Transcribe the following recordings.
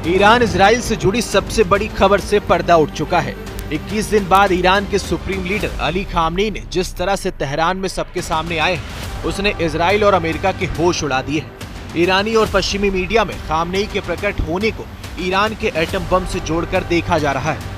Iran Israel से जुड़ी सबसे बड़ी खबर से पर्दा उठ चुका है। 21 दिन बाद ईरान के सुप्रीम लीडर अली खामनेई ने जिस तरह से तेहरान में सबके सामने आए हैं, उसने इजराइल और अमेरिका के होश उड़ा दिए हैं। ईरानी और पश्चिमी मीडिया में खामनेई के प्रकट होने को ईरान के एटम बम से जोड़कर देखा जा रहा है।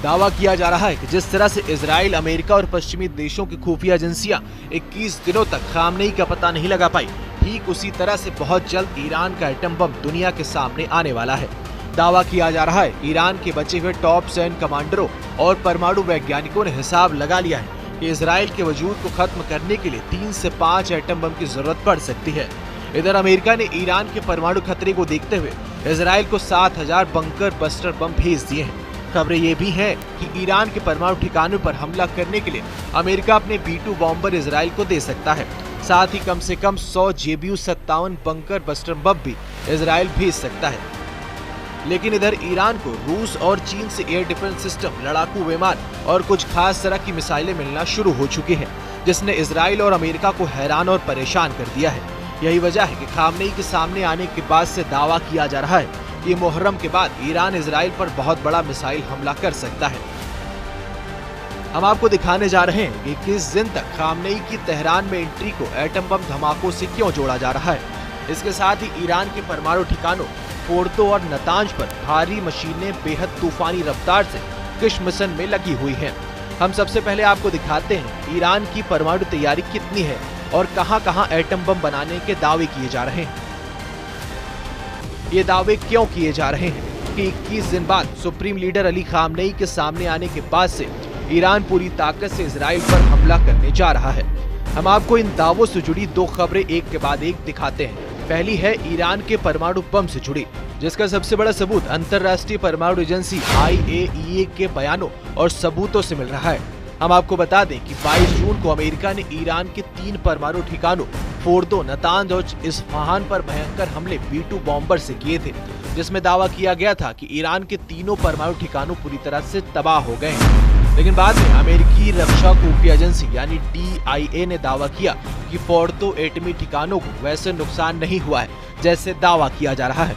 दावा किया जा रहा है कि जिस तरह से इजराइल, अमेरिका और पश्चिमी देशों की खुफिया एजेंसियां 21 दिनों तक खामनेई का पता नहीं लगा पाई, ठीक उसी तरह से बहुत जल्द ईरान का एटम बम दुनिया के सामने आने वाला है। दावा किया जा रहा है ईरान के बचे हुए टॉप 7 कमांडरों और परमाणु वैज्ञानिकों ने हिसाब लगा लिया है कि इजराइल के वजूद को खत्म करने के लिए 3 से 5 एटम बम की जरूरत पड़ सकती है। इधर अमेरिका ने ईरान के परमाणु खतरे को देखते हुए इजराइल को 7000 बंकर बस्टर बम भेज दिए हैं। खबरें ये भी हैं कि ईरान के परमाणु ठिकानों पर हमला करने के लिए अमेरिका अपने B-2 बॉम्बर इजराइल को दे सकता है। साथ ही कम से कम 100 JBU-57 बंकर बस्टर बम भी इजराइल भेज सकता है। लेकिन इधर ईरान को रूस और चीन से एयर डिफेंस सिस्टम, लड़ाकू विमान और कुछ खास तरह की मिसाइलें मिलना शुरू हो चुकी हैं, जिसने इजराइल और अमेरिका को हैरान और परेशान कर दिया है। यही वजह है कि खामनेई के सामने आने के बाद से दावा किया जा रहा है कि मुहर्रम के बाद ईरान इजराइल पर बहुत बड़ा मिसाइल हमला कर सकता है। हम आपको दिखाने जा रहे हैं कि किस दिन तक खामनेई की तेहरान में एंट्री को एटम बम धमाकों से क्यों जोड़ा जा रहा है। इसके साथ ही ईरान के परमाणु ठिकानों फोर्दो और नतांज पर भारी मशीनें बेहद तूफानी रफ्तार से किश मिशन में लगी हुई हैं। हम सबसे पहले आपको दिखाते हैं ईरान की परमाणु तैयारी कितनी है और कहां-कहां एटम बम बनाने के दावे किए जा रहे हैं। ये दावे क्यों किए जा रहे हैं कि 21 दिन बाद सुप्रीम लीडर अली खामनेई के सामने आने के बाद से ईरान पूरी ताकत से इजराइल पर हमला करने जा रहा है। हम आपको इन दावों से जुड़ी 2 खबरें एक के बाद एक दिखाते हैं। पहली है ईरान के परमाणु बम से जुड़ी, जिसका सबसे बड़ा सबूत अंतर्राष्ट्रीय परमाणु एजेंसी IAEA के बयानों और सबूतों से मिल रहा है। हम आपको बता दें कि 22 जून को अमेरिका ने ईरान के 3 परमाणु ठिकानों फोर्दो, नतांज और इस्फहान पर भयंकर हमले B-2 बॉम्बर से किए थे, जिसमें दावा किया गया था कि ईरान के तीनों परमाणु ठिकानों पूरी तरह से तबाह हो गए हैं। लेकिन बाद में अमेरिकी रक्षा खुफिया एजेंसी यानी DIA ने दावा किया कि फोर्दो एटमी ठिकानों को वैसे नुकसान नहीं हुआ है जैसे दावा किया जा रहा है।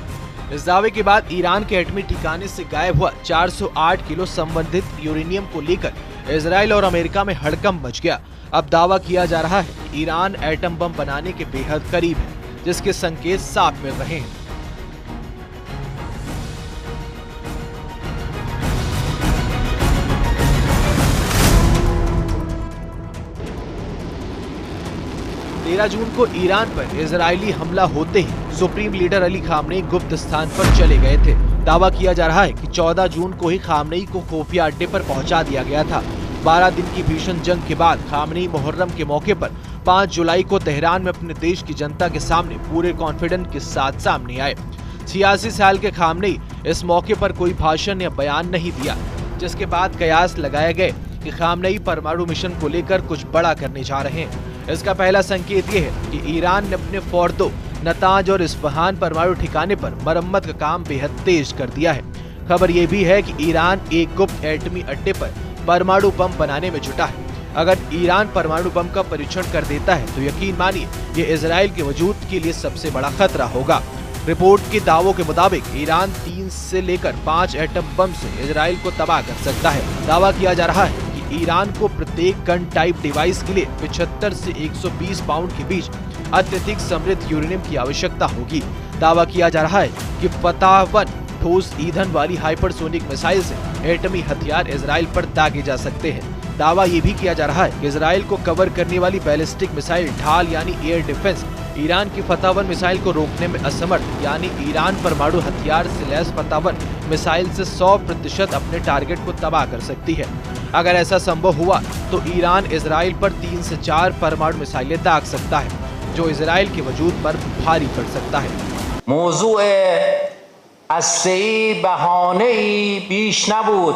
इस दावे के बाद ईरान के एटमी ठिकाने से गायब हुआ 408 किलो संबंधित यूरेनियम को लेकर इजराइल और अमेरिका में हड़कंप मच गया। अब दावा किया जा रहा है कि ईरान एटम बम बनाने के बेहद करीब है, जिसके संकेत साफ मिल रहे हैं। तेरह जून को ईरान पर इजरायली हमला होते ही सुप्रीम लीडर अली खामनेई गुप्त स्थान पर चले गए थे। दावा किया जा रहा है कि 14 जून को ही खामनेई को खुफिया अड्डे पर पहुंचा दिया गया था। 12 दिन की भीषण जंग के बाद खामनेई मुहर्रम के मौके पर 5 जुलाई को तेहरान में अपने देश की जनता के सामने पूरे कॉन्फिडेंस के साथ सामने आए। 86 साल के खामनेई इस मौके पर कोई भाषण या बयान नहीं दिया, जिसके बाद कयास लगाए गए कि खामनेई परमाणु मिशन को लेकर कुछ बड़ा करने जा रहे हैं। इसका पहला संकेत ये है कि ईरान ने अपने फोर्दो, नतांज और इस्फहान परमाणु ठिकाने पर मरम्मत का काम बेहद तेज कर दिया है। खबर ये भी है कि ईरान एक गुप्त एटमी अड्डे पर परमाणु बम बनाने में जुटा है। अगर ईरान परमाणु बम का परीक्षण कर देता है तो यकीन मानिए ये इजराइल के वजूद के लिए सबसे बड़ा खतरा होगा। रिपोर्ट के दावों के मुताबिक ईरान 3 से लेकर 5 एटम बम से इजराइल को तबाह कर सकता है। दावा किया जा रहा है कि ईरान को प्रत्येक गन टाइप डिवाइस के लिए 75 से 120 पाउंड के बीच अत्यधिक समृद्ध यूरेनियम की आवश्यकता होगी। दावा किया जा रहा है कि फतह-1 ठोस ईंधन वाली हाइपरसोनिक मिसाइल से एटमी हथियार इजराइल पर दागे जा सकते हैं। दावा ये भी किया जा रहा है कि इजराइल को कवर करने वाली बैलिस्टिक मिसाइल ढाल यानी एयर डिफेंस ईरान की फतह-1 मिसाइल को रोकने में असमर्थ, यानी ईरान परमाणु हथियार से लैस फतह-1 मिसाइल से 100% अपने टारगेट को तबाह कर सकती है। अगर ऐसा संभव हुआ तो ईरान इजराइल पर 3 से 4 परमाणु मिसाइलें दाग सकता है, जो इजराइल के वजूद पर भारी पड़ सकता है। मौजूद हस्तेई बहानेई बीश नबूद,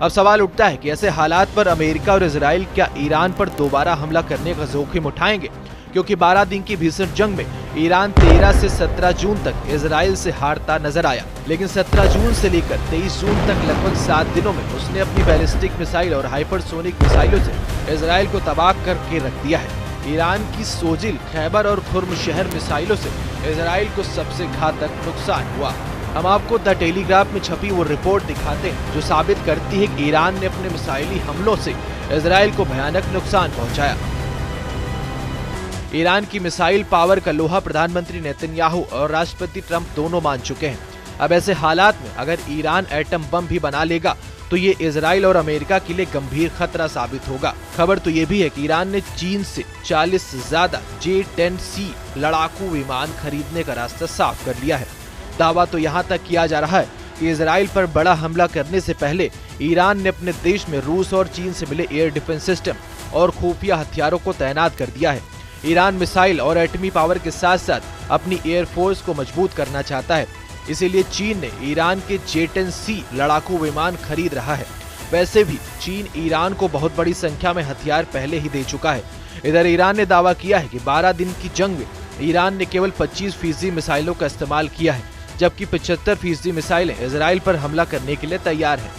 अब सवाल उठता है कि ऐसे हालात पर अमेरिका और इजराइल क्या ईरान पर दोबारा हमला करने का जोखिम उठाएंगे, क्योंकि 12 दिन की भीषण जंग में ईरान 13 से 17 जून तक इजराइल से हारता नजर आया, लेकिन 17 जून से लेकर 23 जून तक लगभग 7 दिनों में उसने अपनी बैलिस्टिक मिसाइल और हाइपरसोनिक मिसाइलों से इजराइल को तबाह करके रख दिया है। ईरान की सोजिल, खैबर और खुर्म शहर मिसाइलों से इजराइल को सबसे घातक नुकसान हुआ। हम आपको द टेलीग्राफ में छपी वो रिपोर्ट दिखाते हैं जो साबित करती है कि ईरान ने अपने मिसाइली हमलों से इजराइल को भयानक नुकसान पहुंचाया। ईरान की मिसाइल पावर का लोहा प्रधानमंत्री नेतन्याहू और राष्ट्रपति ट्रंप दोनों मान चुके हैं। अब ऐसे हालात में अगर ईरान एटम बम भी बना लेगा तो ये इजराइल और अमेरिका के लिए गंभीर खतरा साबित होगा। खबर तो ये भी है कि ईरान ने चीन से 40 से ज्यादा J-10C लड़ाकू विमान खरीदने का रास्ता साफ कर लिया है। दावा तो यहाँ तक किया जा रहा है कि इजराइल पर बड़ा हमला करने से पहले ईरान ने अपने देश में रूस और चीन से मिले एयर डिफेंस सिस्टम और खुफिया हथियारों को तैनात कर दिया है। ईरान मिसाइल और एटमी पावर के साथ साथ अपनी एयरफोर्स को मजबूत करना चाहता है, इसीलिए चीन ने ईरान के J-10C लड़ाकू विमान खरीद रहा है। वैसे भी चीन ईरान को बहुत बड़ी संख्या में हथियार पहले ही दे चुका है। इधर ईरान ने दावा किया है कि 12 दिन की जंग में ईरान ने केवल 25% मिसाइलों का इस्तेमाल किया है, जबकि 75% मिसाइलें इजराइल पर हमला करने के लिए तैयार हैं।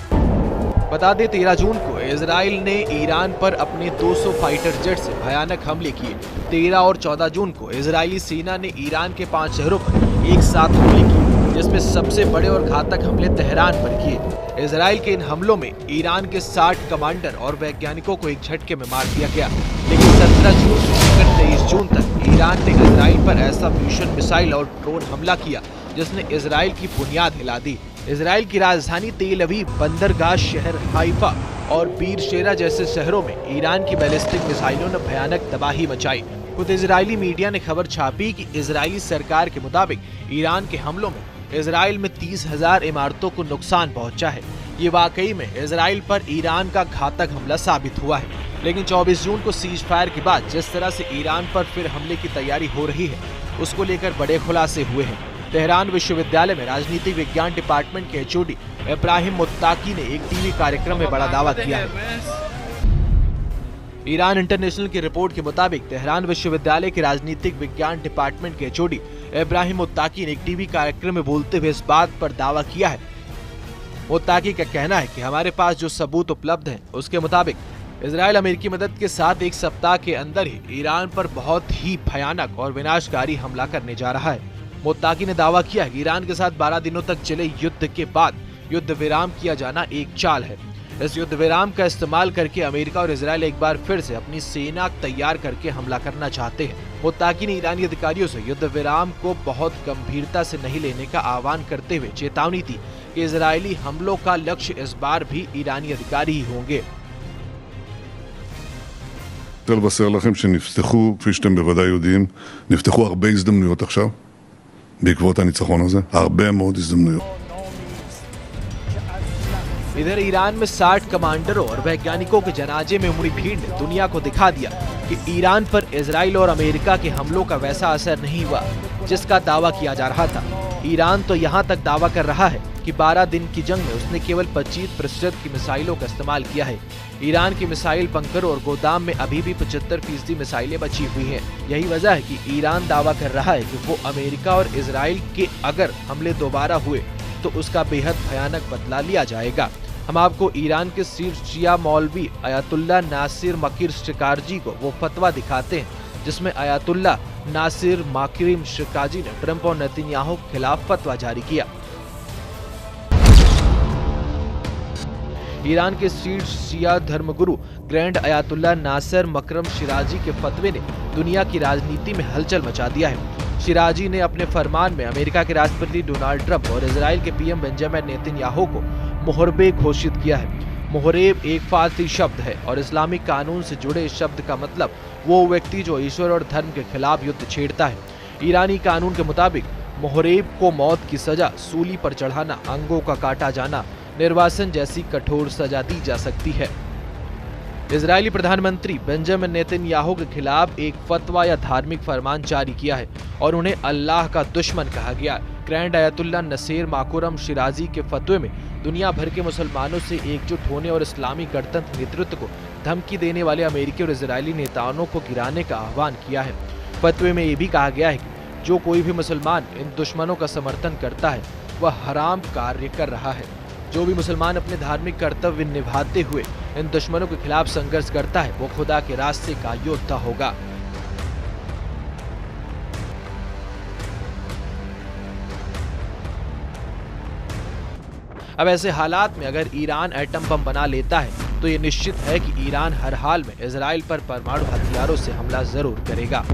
बता दें 13 जून को इजराइल ने ईरान पर अपने 200 फाइटर जेट से भयानक हमले किए। 13 और 14 जून को इजरायली सेना ने ईरान के 5 शहरों पर एक साथ हमले किए, जिसमें सबसे बड़े और घातक हमले तेहरान पर किए। इजराइल के इन हमलों में ईरान के 60 कमांडर और वैज्ञानिकों को एक झटके में मार दिया गया, लेकिन 17 जून से लेकर 23 जून तक ईरान ने इजराइल पर ऐसा भीषण मिसाइल और ड्रोन हमला किया जिसने इजराइल की बुनियाद हिला दी। इजराइल की राजधानी तेल अवीव, बंदरगाह शहर हाइफा और बीरशेरा जैसे शहरों में ईरान की बैलिस्टिक मिसाइलों ने भयानक तबाही मचाई। खुद इजरायली मीडिया ने खबर छापी कि इजरायली सरकार के मुताबिक ईरान के हमलों में इजराइल में 30,000 इमारतों को नुकसान पहुंचा है। ये वाकई में इजराइल पर ईरान का घातक हमला साबित हुआ है, लेकिन 24 जून को सीज फायर के बाद जिस तरह से ईरान पर फिर हमले की तैयारी हो रही है, उसको लेकर बड़े खुलासे हुए हैं। तेहरान विश्वविद्यालय में राजनीतिक विज्ञान डिपार्टमेंट के HOD इब्राहिम मुत्ताकी ने एक टीवी कार्यक्रम में बड़ा दावा किया है। ईरान इंटरनेशनल की रिपोर्ट के मुताबिक तेहरान विश्वविद्यालय के राजनीतिक विज्ञान डिपार्टमेंट के HOD इब्राहिम मुत्ताकी ने एक टीवी कार्यक्रम में बोलते हुए इस बात पर दावा किया है। मुत्ताकी का कहना है कि हमारे पास जो सबूत उपलब्ध हैं, उसके मुताबिक इजराइल अमेरिकी मदद के साथ एक सप्ताह के अंदर ही ईरान पर बहुत ही भयानक और विनाशकारी हमला करने जा रहा है। मुत्ताकी ने दावा किया कि ईरान के साथ 12 दिनों तक चले युद्ध के बाद युद्ध विराम किया जाना एक चाल है। इस युद्ध विराम का इस्तेमाल करके अमेरिका और इजराइल एक बार फिर से अपनी सेना तैयार करके हमला करना चाहते हैं। मुत्ताकी ने ईरानी अधिकारियों से युद्ध विराम को बहुत गंभीरता से नहीं लेने का आह्वान करते हुए चेतावनी दी कि इजरायली हमलों का लक्ष्य इस बार भी ईरानी अधिकारी ही होंगे। לבשר לכם שנפתחו, כפי שאתם בוודאי יודעים, נפתחו הרבה הזדמנויות עכשיו בעקבות הניצחון הזה, הרבה מאוד הזדמנויות. इधर ईरान में 60 कमांडरों और वैज्ञानिकों के जनाजे में उमड़ी भीड़ ने दुनिया को दिखा दिया कि ईरान पर इजराइल और अमेरिका के हमलों का वैसा असर नहीं हुआ जिसका दावा किया जा रहा था। ईरान तो यहाँ तक दावा कर रहा है कि 12 दिन की जंग में उसने केवल 25% की मिसाइलों का इस्तेमाल किया है। ईरान की मिसाइल बंकरों और गोदाम में अभी भी 75% मिसाइलें बची हुई हैं। यही वजह है कि ईरान दावा कर रहा है कि वो अमेरिका और इजराइल के अगर हमले दोबारा हुए तो उसका बेहद भयानक बदला लिया जाएगा। हम आपको ईरान के शीर्ष शिया मौलवी अयातुल्ला नासिर मकीर शिकारजी को वो फतवा दिखाते हैं जिसमें अयातुल्ला नासिर मकीर शिकारजी ने ट्रंप और नेतन्याहू के खिलाफ फतवा जारी किया। ईरान के शीर्ष शिया धर्मगुरु ग्रैंड अयातुल्ला नासिर मकरम शिराजी के फतवे ने दुनिया की राजनीति में हलचल मचा दिया है। शिराजी ने अपने फरमान में अमेरिका के राष्ट्रपति डोनाल्ड ट्रंप और इजराइल के PM बेंजामिन नेतन्याहू को मुहरबे घोषित किया है। मुहरेब एक फारसी शब्द है और इस्लामिक कानून से जुड़े इस शब्द का मतलब वो व्यक्ति जो ईश्वर और धर्म के खिलाफ युद्ध छेड़ता है। ईरानी कानून के मुताबिक मुहरेब को मौत की सजा, सूली पर चढ़ाना, अंगों का काटा जाना, निर्वासन जैसी कठोर सजा दी जा सकती है। इजरायली प्रधानमंत्री बेंजामिन नेतन्याहू के खिलाफ एक फतवा या धार्मिक फरमान जारी किया है और उन्हें अल्लाह का दुश्मन कहा गया। ग्रैंड अयतुल्ला नसीर माकुरम शिराजी के फतवे में दुनिया भर के मुसलमानों से एकजुट होने और इस्लामी गणतंत्र नेतृत्व को धमकी देने वाले अमेरिकी और इजरायली नेताओं को गिराने का आह्वान किया है। फतवे में ये भी कहा गया है कि जो कोई भी मुसलमान इन दुश्मनों का समर्थन करता है वह हराम कार्य कर रहा है। जो भी मुसलमान अपने धार्मिक कर्तव्य निभाते हुए इन दुश्मनों के खिलाफ संघर्ष करता है वो खुदा के रास्ते का योद्धा होगा। अब ऐसे हालात में अगर ईरान एटम बम बना लेता है तो ये निश्चित है कि ईरान हर हाल में इजराइल पर परमाणु हथियारों से हमला जरूर करेगा।